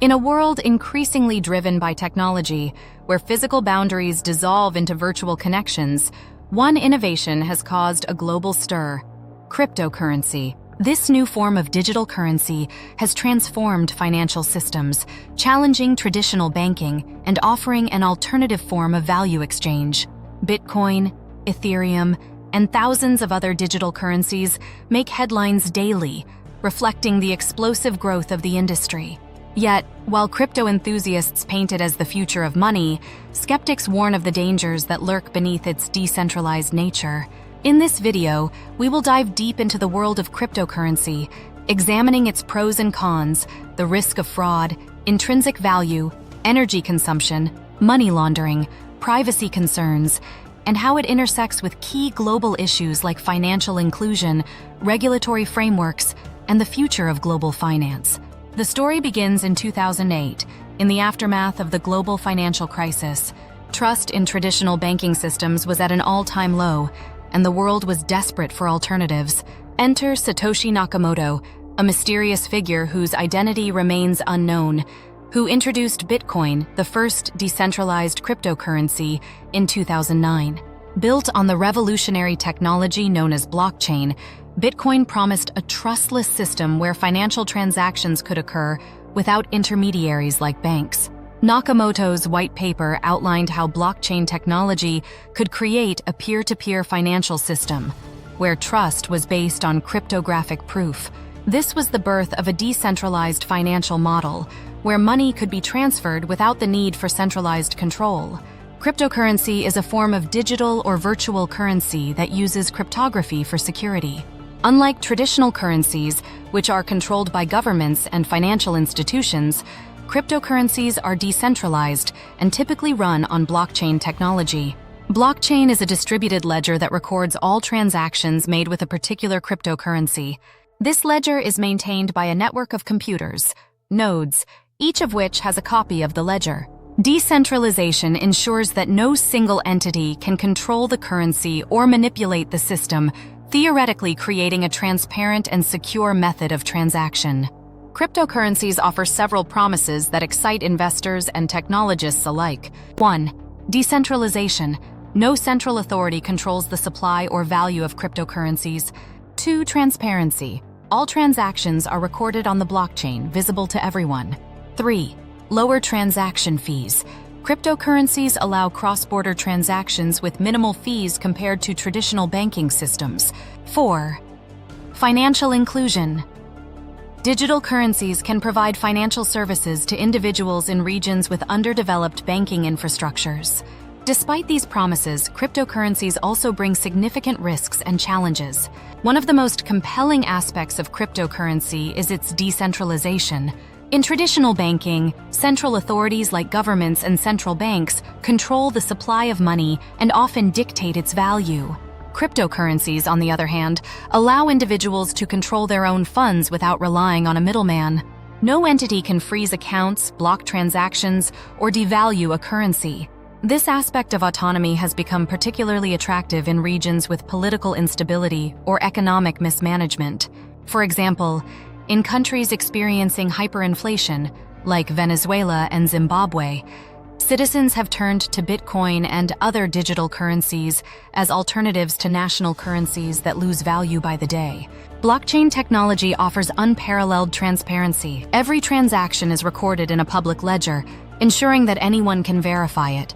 In a world increasingly driven by technology, where physical boundaries dissolve into virtual connections, one innovation has caused a global stir: cryptocurrency. This new form of digital currency has transformed financial systems, challenging traditional banking and offering an alternative form of value exchange. Bitcoin, Ethereum, and thousands of other digital currencies make headlines daily, reflecting the explosive growth of the industry. Yet, while crypto enthusiasts paint it as the future of money, skeptics warn of the dangers that lurk beneath its decentralized nature. In this video, we will dive deep into the world of cryptocurrency, examining its pros and cons, the risk of fraud, intrinsic value, energy consumption, money laundering, privacy concerns, and how it intersects with key global issues like financial inclusion, regulatory frameworks, and the future of global finance. The story begins in 2008, in the aftermath of the global financial crisis. Trust in traditional banking systems was at an all-time low, and the world was desperate for alternatives. Enter Satoshi Nakamoto, a mysterious figure whose identity remains unknown, who introduced Bitcoin, the first decentralized cryptocurrency, in 2009. Built on the revolutionary technology known as blockchain, Bitcoin promised a trustless system where financial transactions could occur without intermediaries like banks. Nakamoto's white paper outlined how blockchain technology could create a peer-to-peer financial system, where trust was based on cryptographic proof. This was the birth of a decentralized financial model, where money could be transferred without the need for centralized control. Cryptocurrency is a form of digital or virtual currency that uses cryptography for security. Unlike traditional currencies, which are controlled by governments and financial institutions, cryptocurrencies are decentralized and typically run on blockchain technology. Blockchain is a distributed ledger that records all transactions made with a particular cryptocurrency. This ledger is maintained by a network of computers, nodes, each of which has a copy of the ledger. Decentralization ensures that no single entity can control the currency or manipulate the system, theoretically creating a transparent and secure method of transaction. Cryptocurrencies offer several promises that excite investors and technologists alike. 1. Decentralization. No central authority controls the supply or value of cryptocurrencies. 2. Transparency. All transactions are recorded on the blockchain, visible to everyone. 3. Lower transaction fees. Cryptocurrencies allow cross-border transactions with minimal fees compared to traditional banking systems. 4. Financial inclusion. Digital currencies can provide financial services to individuals in regions with underdeveloped banking infrastructures. Despite these promises, cryptocurrencies also bring significant risks and challenges. One of the most compelling aspects of cryptocurrency is its decentralization. In traditional banking, central authorities like governments and central banks control the supply of money and often dictate its value. Cryptocurrencies, on the other hand, allow individuals to control their own funds without relying on a middleman. No entity can freeze accounts, block transactions, or devalue a currency. This aspect of autonomy has become particularly attractive in regions with political instability or economic mismanagement. For example, in countries experiencing hyperinflation, like Venezuela and Zimbabwe, citizens have turned to Bitcoin and other digital currencies as alternatives to national currencies that lose value by the day. Blockchain technology offers unparalleled transparency. Every transaction is recorded in a public ledger, ensuring that anyone can verify it.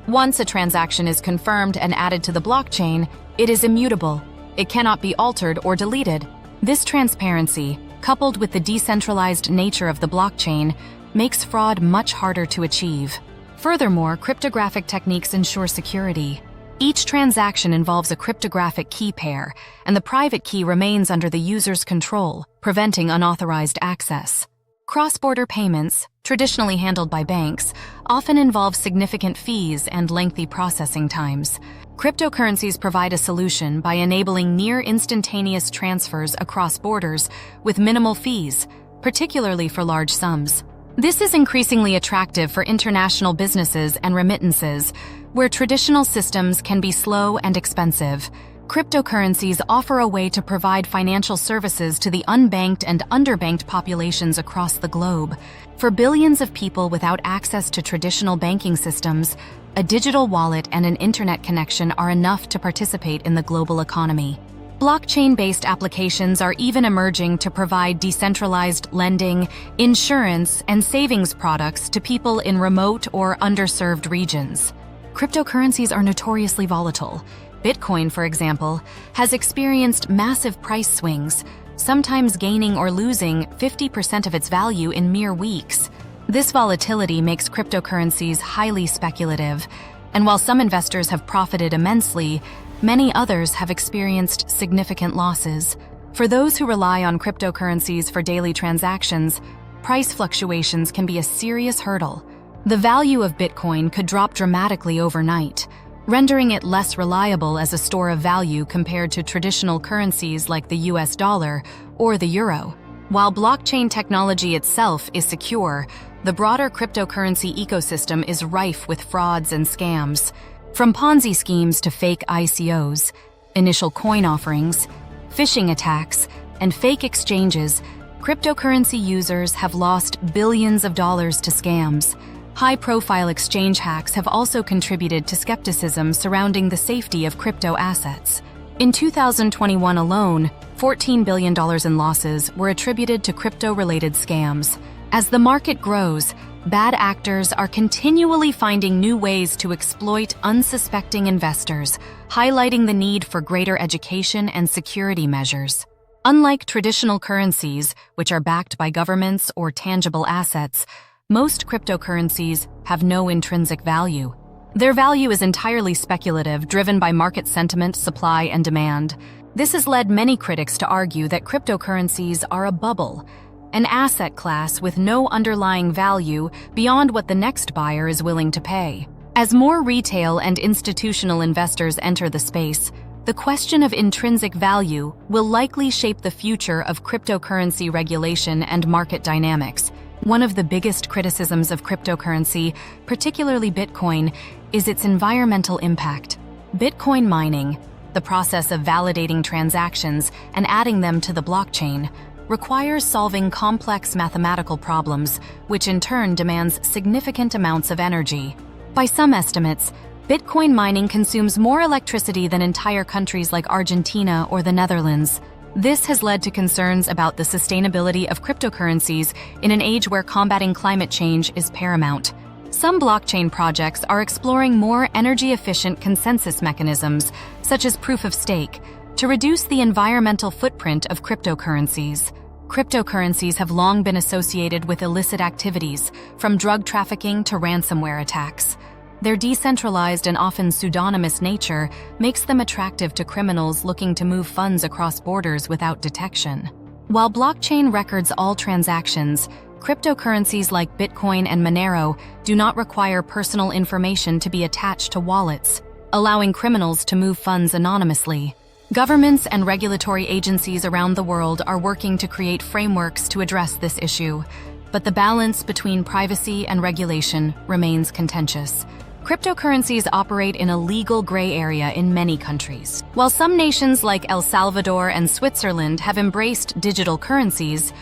Once a transaction is confirmed and added to the blockchain, it is immutable. It cannot be altered or deleted. This transparency, coupled with the decentralized nature of the blockchain, makes fraud much harder to achieve. Furthermore, cryptographic techniques ensure security. Each transaction involves a cryptographic key pair, and the private key remains under the user's control, preventing unauthorized access. Cross-border payments, traditionally handled by banks, often involve significant fees and lengthy processing times. Cryptocurrencies provide a solution by enabling near-instantaneous transfers across borders with minimal fees, particularly for large sums. This is increasingly attractive for international businesses and remittances, where traditional systems can be slow and expensive. Cryptocurrencies offer a way to provide financial services to the unbanked and underbanked populations across the globe. For billions of people without access to traditional banking systems, a digital wallet and an internet connection are enough to participate in the global economy. Blockchain-based applications are even emerging to provide decentralized lending, insurance, and savings products to people in remote or underserved regions. Cryptocurrencies are notoriously volatile. Bitcoin, for example, has experienced massive price swings, sometimes gaining or losing 50% of its value in mere weeks. This volatility makes cryptocurrencies highly speculative, and while some investors have profited immensely, many others have experienced significant losses. For those who rely on cryptocurrencies for daily transactions, price fluctuations can be a serious hurdle. The value of Bitcoin could drop dramatically overnight, rendering it less reliable as a store of value compared to traditional currencies like the US dollar or the euro. While blockchain technology itself is secure, the broader cryptocurrency ecosystem is rife with frauds and scams. From Ponzi schemes to fake ICOs, initial coin offerings, phishing attacks, and fake exchanges, cryptocurrency users have lost billions of dollars to scams. High-profile exchange hacks have also contributed to skepticism surrounding the safety of crypto assets. In 2021 alone, $14 billion in losses were attributed to crypto-related scams. As the market grows, bad actors are continually finding new ways to exploit unsuspecting investors, highlighting the need for greater education and security measures. Unlike traditional currencies, which are backed by governments or tangible assets, most cryptocurrencies have no intrinsic value. Their value is entirely speculative, driven by market sentiment, supply, and demand. This has led many critics to argue that cryptocurrencies are a bubble, an asset class with no underlying value beyond what the next buyer is willing to pay. As more retail and institutional investors enter the space, the question of intrinsic value will likely shape the future of cryptocurrency regulation and market dynamics. One of the biggest criticisms of cryptocurrency, particularly Bitcoin, is its environmental impact. Bitcoin mining, the process of validating transactions and adding them to the blockchain, requires solving complex mathematical problems, which in turn demands significant amounts of energy. By some estimates, Bitcoin mining consumes more electricity than entire countries like Argentina or the Netherlands. This has led to concerns about the sustainability of cryptocurrencies in an age where combating climate change is paramount. Some blockchain projects are exploring more energy-efficient consensus mechanisms, such as proof of stake, to reduce the environmental footprint of cryptocurrencies. Cryptocurrencies have long been associated with illicit activities, from drug trafficking to ransomware attacks. Their decentralized and often pseudonymous nature makes them attractive to criminals looking to move funds across borders without detection. While blockchain records all transactions, cryptocurrencies like Bitcoin and Monero do not require personal information to be attached to wallets, allowing criminals to move funds anonymously. Governments and regulatory agencies around the world are working to create frameworks to address this issue, but the balance between privacy and regulation remains contentious. Cryptocurrencies operate in a legal gray area in many countries. While some nations like El Salvador and Switzerland have embraced digital currencies,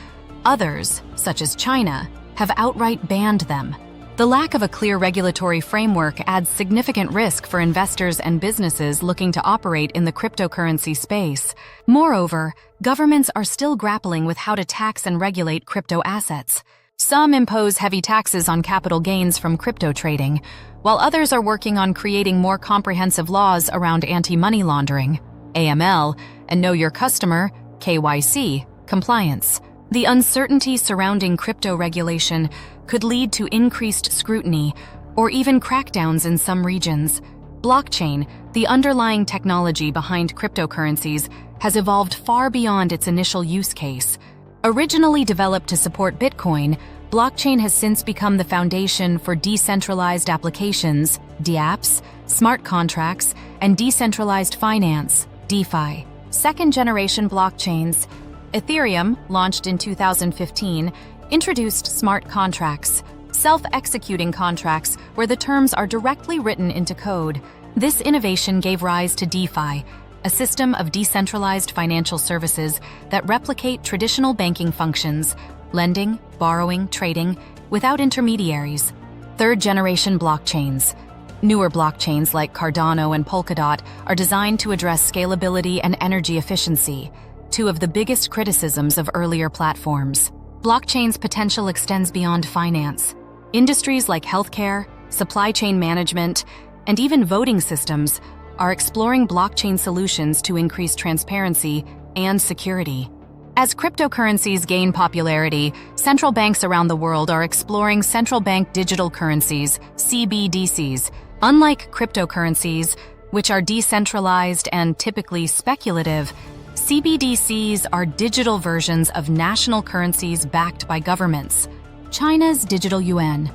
others, such as China, have outright banned them. The lack of a clear regulatory framework adds significant risk for investors and businesses looking to operate in the cryptocurrency space. Moreover, governments are still grappling with how to tax and regulate crypto assets. Some impose heavy taxes on capital gains from crypto trading, while others are working on creating more comprehensive laws around anti-money laundering, AML, and Know Your Customer, KYC, compliance. The uncertainty surrounding crypto regulation could lead to increased scrutiny or even crackdowns in some regions. Blockchain, the underlying technology behind cryptocurrencies, has evolved far beyond its initial use case. Originally developed to support Bitcoin, blockchain has since become the foundation for decentralized applications, dApps, smart contracts, and decentralized finance, DeFi. Second-generation blockchains. Ethereum, launched in 2015, introduced smart contracts, self-executing contracts where the terms are directly written into code. This innovation gave rise to DeFi, a system of decentralized financial services that replicate traditional banking functions, lending, borrowing, trading, without intermediaries. Third-generation blockchains. Newer blockchains like Cardano and Polkadot are designed to address scalability and energy efficiency, two of the biggest criticisms of earlier platforms. Blockchain's potential extends beyond finance. Industries like healthcare, supply chain management, and even voting systems are exploring blockchain solutions to increase transparency and security. As cryptocurrencies gain popularity, central banks around the world are exploring central bank digital currencies, CBDCs. Unlike cryptocurrencies, which are decentralized and typically speculative, CBDCs are digital versions of national currencies backed by governments. China's digital yuan.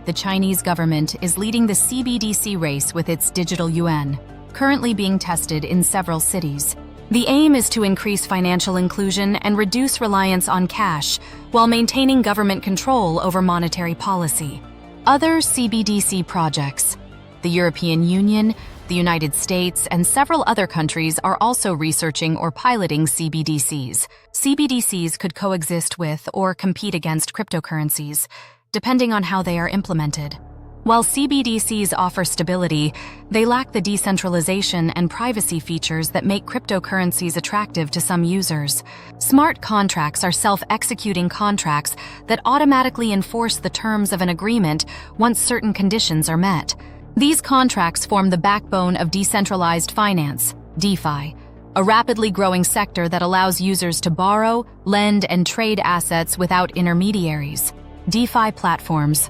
The Chinese government is leading the CBDC race with its digital yuan, currently being tested in several cities. The aim is to increase financial inclusion and reduce reliance on cash while maintaining government control over monetary policy. Other CBDC projects. The European Union, the United States, and several other countries are also researching or piloting CBDCs. CBDCs could coexist with or compete against cryptocurrencies, depending on how they are implemented. While CBDCs offer stability, they lack the decentralization and privacy features that make cryptocurrencies attractive to some users. Smart contracts are self-executing contracts that automatically enforce the terms of an agreement once certain conditions are met. These contracts form the backbone of decentralized finance, DeFi, a rapidly growing sector that allows users to borrow, lend, and trade assets without intermediaries. DeFi platforms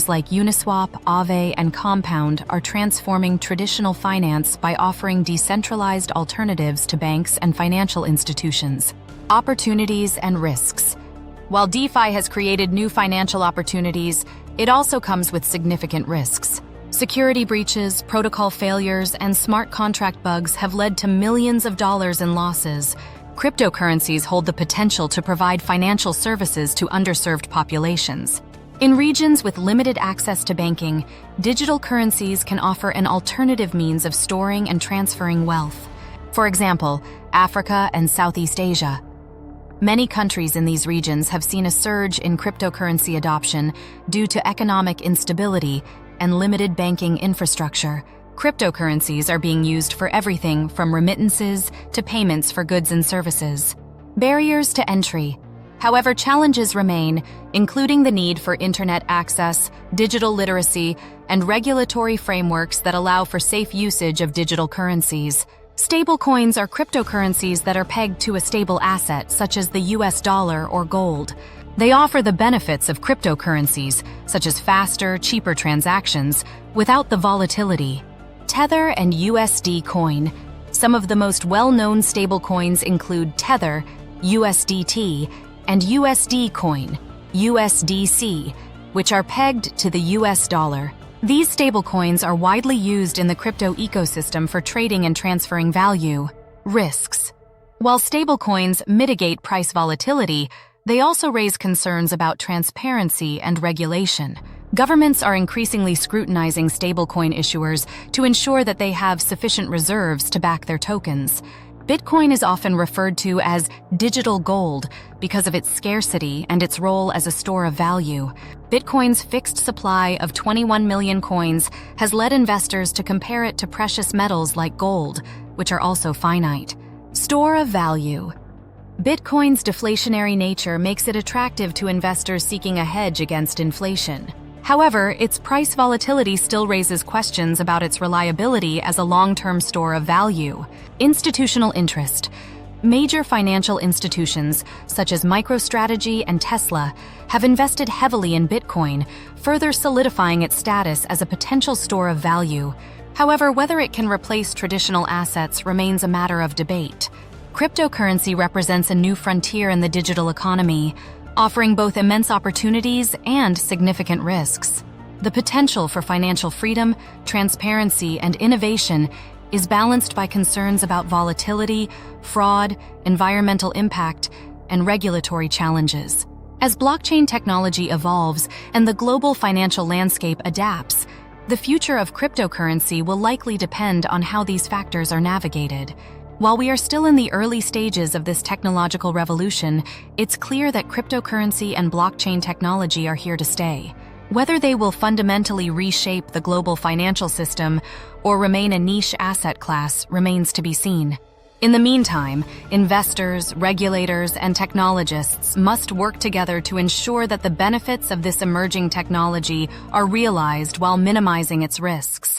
like Uniswap, Aave, and Compound are transforming traditional finance by offering decentralized alternatives to banks and financial institutions. Opportunities and risks. While DeFi has created new financial opportunities, it also comes with significant risks. Security breaches, protocol failures, and smart contract bugs have led to millions of dollars in losses. Cryptocurrencies hold the potential to provide financial services to underserved populations. In regions with limited access to banking, digital currencies can offer an alternative means of storing and transferring wealth. For example, Africa and Southeast Asia. Many countries in these regions have seen a surge in cryptocurrency adoption due to economic instability and limited banking infrastructure. Cryptocurrencies are being used for everything from remittances to payments for goods and services. Barriers to entry. However, challenges remain, including the need for internet access, digital literacy, and regulatory frameworks that allow for safe usage of digital currencies. Stablecoins are cryptocurrencies that are pegged to a stable asset, such as the US dollar or gold. They offer the benefits of cryptocurrencies, such as faster, cheaper transactions, without the volatility. Tether and USD Coin. Some of the most well-known stablecoins include Tether, USDT, and USD Coin, USDC, which are pegged to the US dollar. These stablecoins are widely used in the crypto ecosystem for trading and transferring value. Risks. While stablecoins mitigate price volatility, they also raise concerns about transparency and regulation. Governments are increasingly scrutinizing stablecoin issuers to ensure that they have sufficient reserves to back their tokens. Bitcoin is often referred to as digital gold because of its scarcity and its role as a store of value. Bitcoin's fixed supply of 21 million coins has led investors to compare it to precious metals like gold, which are also finite. Store of value. Bitcoin's deflationary nature makes it attractive to investors seeking a hedge against inflation. However, its price volatility still raises questions about its reliability as a long-term store of value. Institutional interest. Major financial institutions, such as MicroStrategy and Tesla, have invested heavily in Bitcoin, further solidifying its status as a potential store of value. However, whether it can replace traditional assets remains a matter of debate. Cryptocurrency represents a new frontier in the digital economy, offering both immense opportunities and significant risks. The potential for financial freedom, transparency, and innovation is balanced by concerns about volatility, fraud, environmental impact, and regulatory challenges. As blockchain technology evolves and the global financial landscape adapts, The future of cryptocurrency will likely depend on how these factors are navigated. While we are still in the early stages of this technological revolution, it's clear that cryptocurrency and blockchain technology are here to stay. Whether they will fundamentally reshape the global financial system or remain a niche asset class remains to be seen. In the meantime, investors, regulators, and technologists must work together to ensure that the benefits of this emerging technology are realized while minimizing its risks.